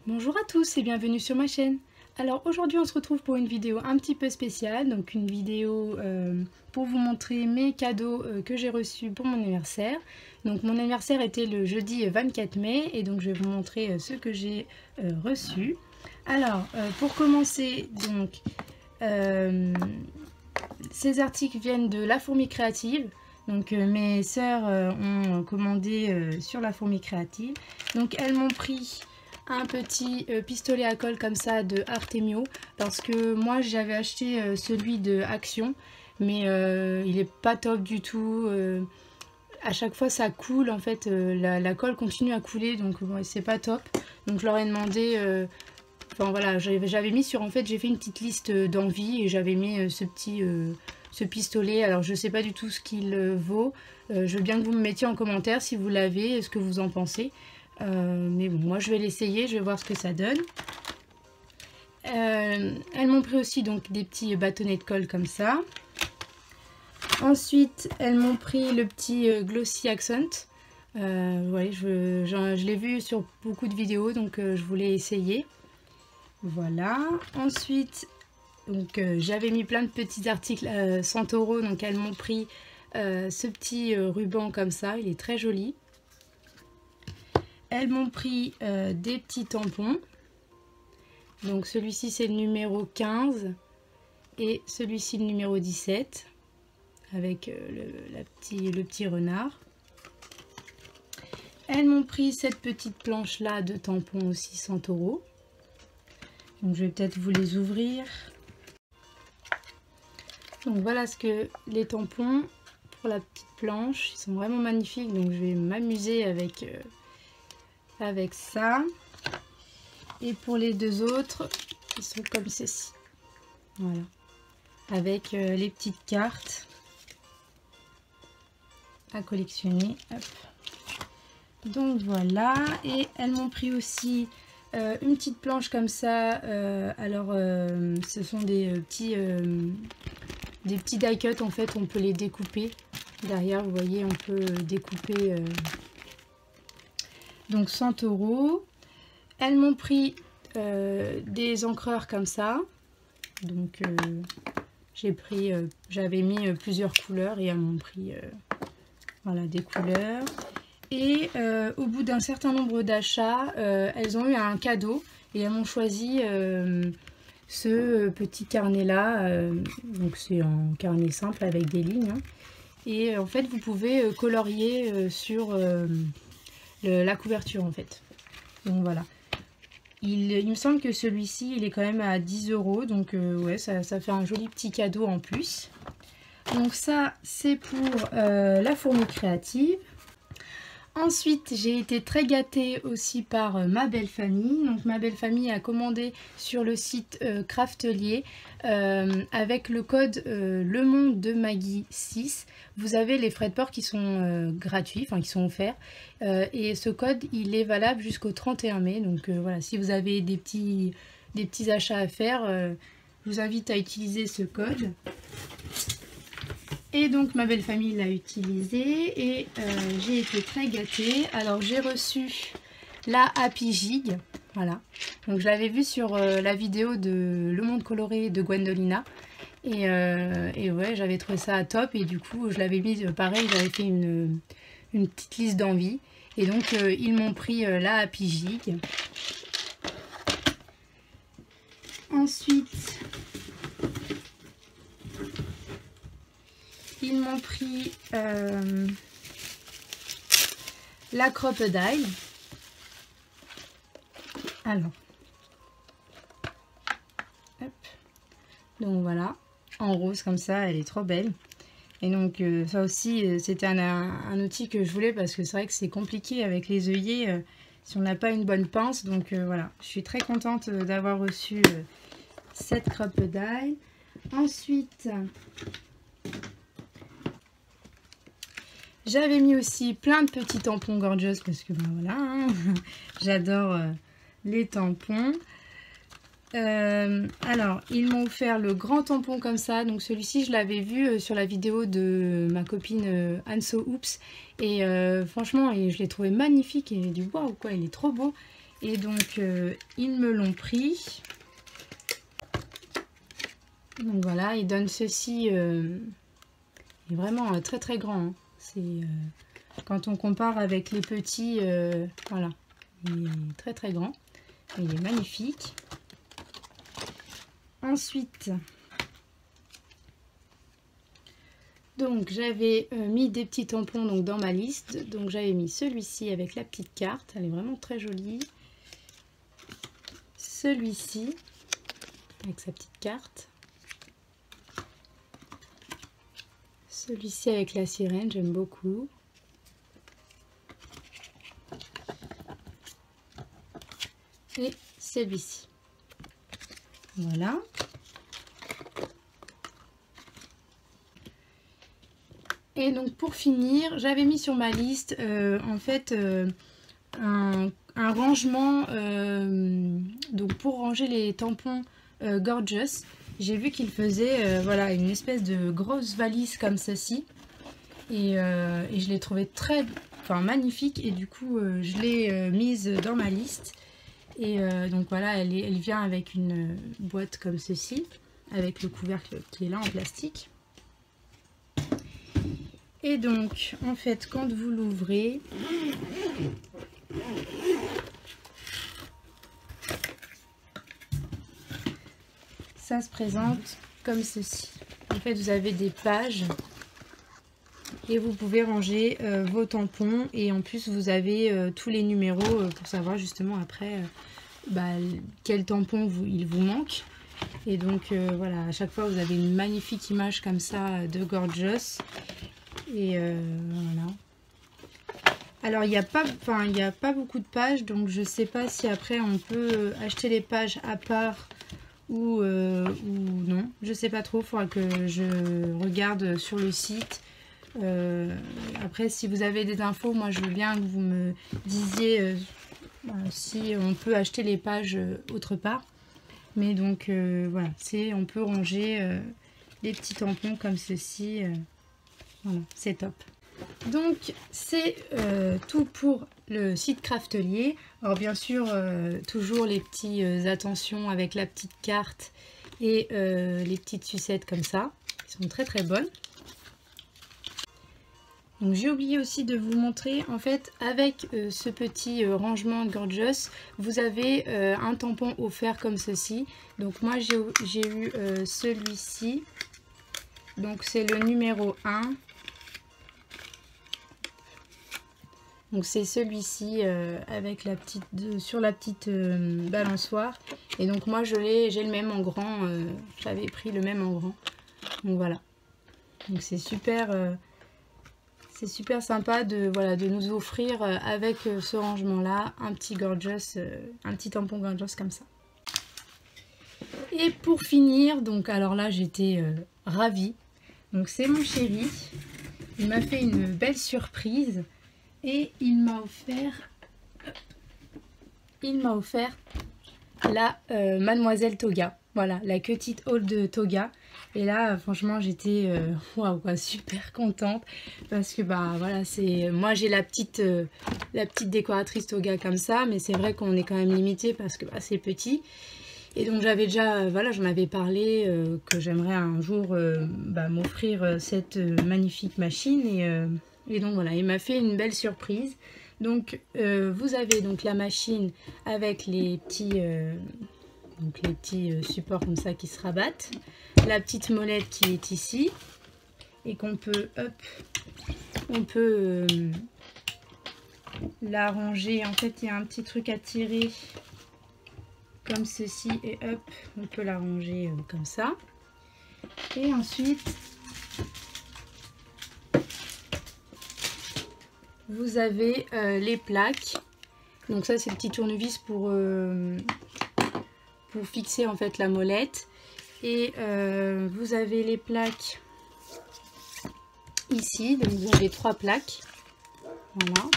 Bonjour à tous et bienvenue sur ma chaîne. Alors aujourd'hui on se retrouve pour une vidéo un petit peu spéciale, donc une vidéo pour vous montrer mes cadeaux que j'ai reçus pour mon anniversaire. Donc mon anniversaire était le jeudi 24 mai et donc je vais vous montrer ce que j'ai reçu. Alors pour commencer, donc ces articles viennent de La Fourmi Créative. Donc mes sœurs ont commandé sur La Fourmi Créative. Donc elles m'ont pris un petit pistolet à colle comme ça de Artemio, parce que moi j'avais acheté celui de Action, mais il est pas top du tout. À chaque fois ça coule en fait, la colle continue à couler, donc bon, c'est pas top. Donc je leur ai demandé, enfin voilà, j'avais mis sur, en fait j'ai fait une petite liste d'envie et j'avais mis ce pistolet. Alors je sais pas du tout ce qu'il vaut, je veux bien que vous me mettiez en commentaire si vous l'avez, ce que vous en pensez. Mais bon, moi je vais l'essayer, je vais voir ce que ça donne. Elles m'ont pris aussi donc des petits bâtonnets de colle comme ça. Ensuite, elles m'ont pris le petit Glossy Accent. Ouais, je l'ai vu sur beaucoup de vidéos, donc je voulais essayer. Voilà. Ensuite, donc j'avais mis plein de petits articles Santoro, donc elles m'ont pris ce petit ruban comme ça, il est très joli. Elles m'ont pris des petits tampons. Donc celui-ci c'est le numéro 15 et celui-ci le numéro 17 avec le petit renard. Elles m'ont pris cette petite planche là de tampons aussi Santoro. Donc je vais peut-être vous les ouvrir. Donc voilà ce que les tampons pour la petite planche, ils sont vraiment magnifiques, donc je vais m'amuser avec ça. Et pour les deux autres, ils sont comme ceci. Voilà. Avec les petites cartes à collectionner. Hop. Donc voilà. Et elles m'ont pris aussi une petite planche comme ça. Alors, ce sont des petits die cut. En fait, on peut les découper. Derrière, vous voyez, on peut découper... Donc 100 €. Elles m'ont pris des encreurs comme ça. Donc j'avais mis plusieurs couleurs et elles m'ont pris voilà, des couleurs. Et au bout d'un certain nombre d'achats, elles ont eu un cadeau et elles m'ont choisi ce petit carnet là. Donc c'est un carnet simple avec des lignes. Hein. Et en fait vous pouvez colorier sur... la couverture en fait. Donc voilà. Il me semble que celui-ci il est quand même à 10 €. Donc ouais, ça fait un joli petit cadeau en plus. Donc ça c'est pour La Fourmi Créative. Ensuite, j'ai été très gâtée aussi par ma belle famille. Donc ma belle famille a commandé sur le site Craftelier avec le code Le Monde de Maggie 6. Vous avez les frais de port qui sont gratuits, enfin qui sont offerts. Et ce code, il est valable jusqu'au 31 mai. Donc voilà, si vous avez des petits achats à faire, je vous invite à utiliser ce code. Et donc ma belle famille l'a utilisé et j'ai été très gâtée. Alors j'ai reçu la Happy Jig, voilà. Donc je l'avais vue sur la vidéo de Le Monde Coloré de Gwendolina. Et ouais, j'avais trouvé ça top et du coup je l'avais mis, pareil, j'avais fait une petite liste d'envie. Et donc ils m'ont pris la Happy Jig. Ensuite... ils m'ont pris la Crocodile. Alors, hop. Donc voilà, en rose comme ça, elle est trop belle. Et donc ça aussi, c'était un outil que je voulais parce que c'est vrai que c'est compliqué avec les œillets si on n'a pas une bonne pince. Donc voilà, je suis très contente d'avoir reçu cette Crocodile. Ensuite... j'avais mis aussi plein de petits tampons Gorgeous parce que ben voilà, hein, j'adore les tampons. Alors, ils m'ont offert le grand tampon comme ça. Donc celui-ci, je l'avais vu sur la vidéo de ma copine Anso Oops. Et franchement, je l'ai trouvé magnifique. Et j'ai dit waouh, quoi, il est trop beau. Et donc, ils me l'ont pris. Donc voilà, ils donnent ceci. Il est vraiment très très grand. Hein. C'est quand on compare avec les petits, voilà, il est très très grand. Et il est magnifique. Ensuite, donc j'avais mis des petits tampons donc, dans ma liste. Donc j'avais mis celui-ci avec la petite carte. Elle est vraiment très jolie. Celui-ci avec sa petite carte. Celui-ci avec la sirène, j'aime beaucoup. Et celui-ci. Voilà. Et donc pour finir, j'avais mis sur ma liste en fait un rangement donc pour ranger les tampons Gorgeous. J'ai vu qu'il faisait voilà une espèce de grosse valise comme ceci et je l'ai trouvé magnifique et du coup je l'ai mise dans ma liste. Et donc voilà, elle vient avec une boîte comme ceci, avec le couvercle qui est là en plastique. Et donc, en fait, quand vous l'ouvrez, ça se présente comme ceci. En fait, vous avez des pages et vous pouvez ranger vos tampons. Et en plus, vous avez tous les numéros pour savoir justement après quel tampon il vous manque. Et donc, voilà, à chaque fois, vous avez une magnifique image comme ça de Gorgeous. Et voilà. Alors il n'y a pas beaucoup de pages, donc je sais pas si après on peut acheter les pages à part ou non. Je sais pas trop, il faudra que je regarde sur le site. Après si vous avez des infos, moi je veux bien que vous me disiez si on peut acheter les pages autre part. Mais donc voilà, on peut ranger les petits tampons comme ceci. Voilà, c'est top. Donc c'est tout pour le site Craftelier. Alors bien sûr toujours les petits attentions avec la petite carte et les petites sucettes comme ça, qui sont très très bonnes. Donc j'ai oublié aussi de vous montrer, en fait avec ce petit rangement Gorgeous, vous avez un tampon offert comme ceci. Donc moi j'ai eu celui-ci, donc c'est le numéro 1. Donc c'est celui-ci avec la petite sur la petite balançoire. Et donc moi j'ai le même en grand. J'avais pris le même en grand. Donc voilà. Donc c'est super sympa de nous offrir avec ce rangement là un petit Gorgeous, un petit tampon Gorgeous comme ça. Et pour finir, donc alors là j'étais ravie. Donc c'est mon chéri. Il m'a fait une belle surprise. Et il m'a offert la Mademoiselle Toga. Voilà, la petite haul de Toga. Et là, franchement, j'étais waouh, super contente. Parce que, voilà, moi, j'ai la petite décoratrice Toga comme ça. Mais c'est vrai qu'on est quand même limité parce que c'est petit. Et donc, j'avais déjà, j'en avais parlé que j'aimerais un jour m'offrir cette magnifique machine. Et donc voilà, il m'a fait une belle surprise. Donc vous avez donc la machine avec les petits supports comme ça qui se rabattent. La petite molette qui est ici. Et qu'on peut, la ranger. En fait, il y a un petit truc à tirer comme ceci. Et hop, on peut la ranger comme ça. Et ensuite... vous avez les plaques. Donc ça c'est le petit tournevis pour fixer en fait la molette. Et vous avez les plaques ici. Donc vous avez 3 plaques. Voilà.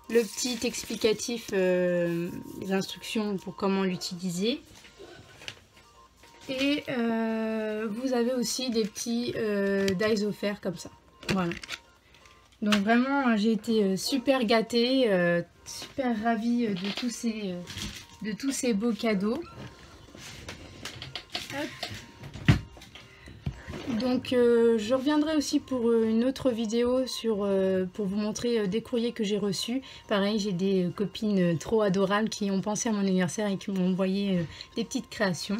Le petit explicatif, les instructions pour comment l'utiliser. Et vous avez aussi des petits dies offerts comme ça. Voilà. Donc vraiment, j'ai été super gâtée, super ravie de tous ces beaux cadeaux. Hop. Donc je reviendrai aussi pour une autre vidéo pour vous montrer des courriers que j'ai reçus. Pareil, j'ai des copines trop adorables qui ont pensé à mon anniversaire et qui m'ont envoyé des petites créations.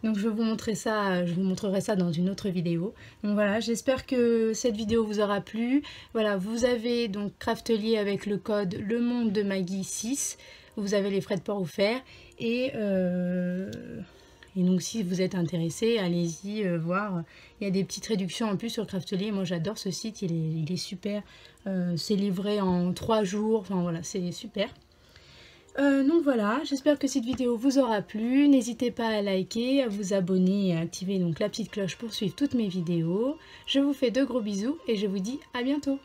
Donc je vous montrerai ça dans une autre vidéo. Donc voilà, j'espère que cette vidéo vous aura plu. Voilà, vous avez donc Craftelier avec le code Le Monde de Maggie 6. Vous avez les frais de port offerts. Et donc si vous êtes intéressé, allez-y voir. Il y a des petites réductions en plus sur Craftelier. Moi j'adore ce site, il est super. C'est livré en 3 jours. Enfin voilà, c'est super. Donc voilà, j'espère que cette vidéo vous aura plu. N'hésitez pas à liker, à vous abonner et à activer donc la petite cloche pour suivre toutes mes vidéos. Je vous fais de gros bisous et je vous dis à bientôt.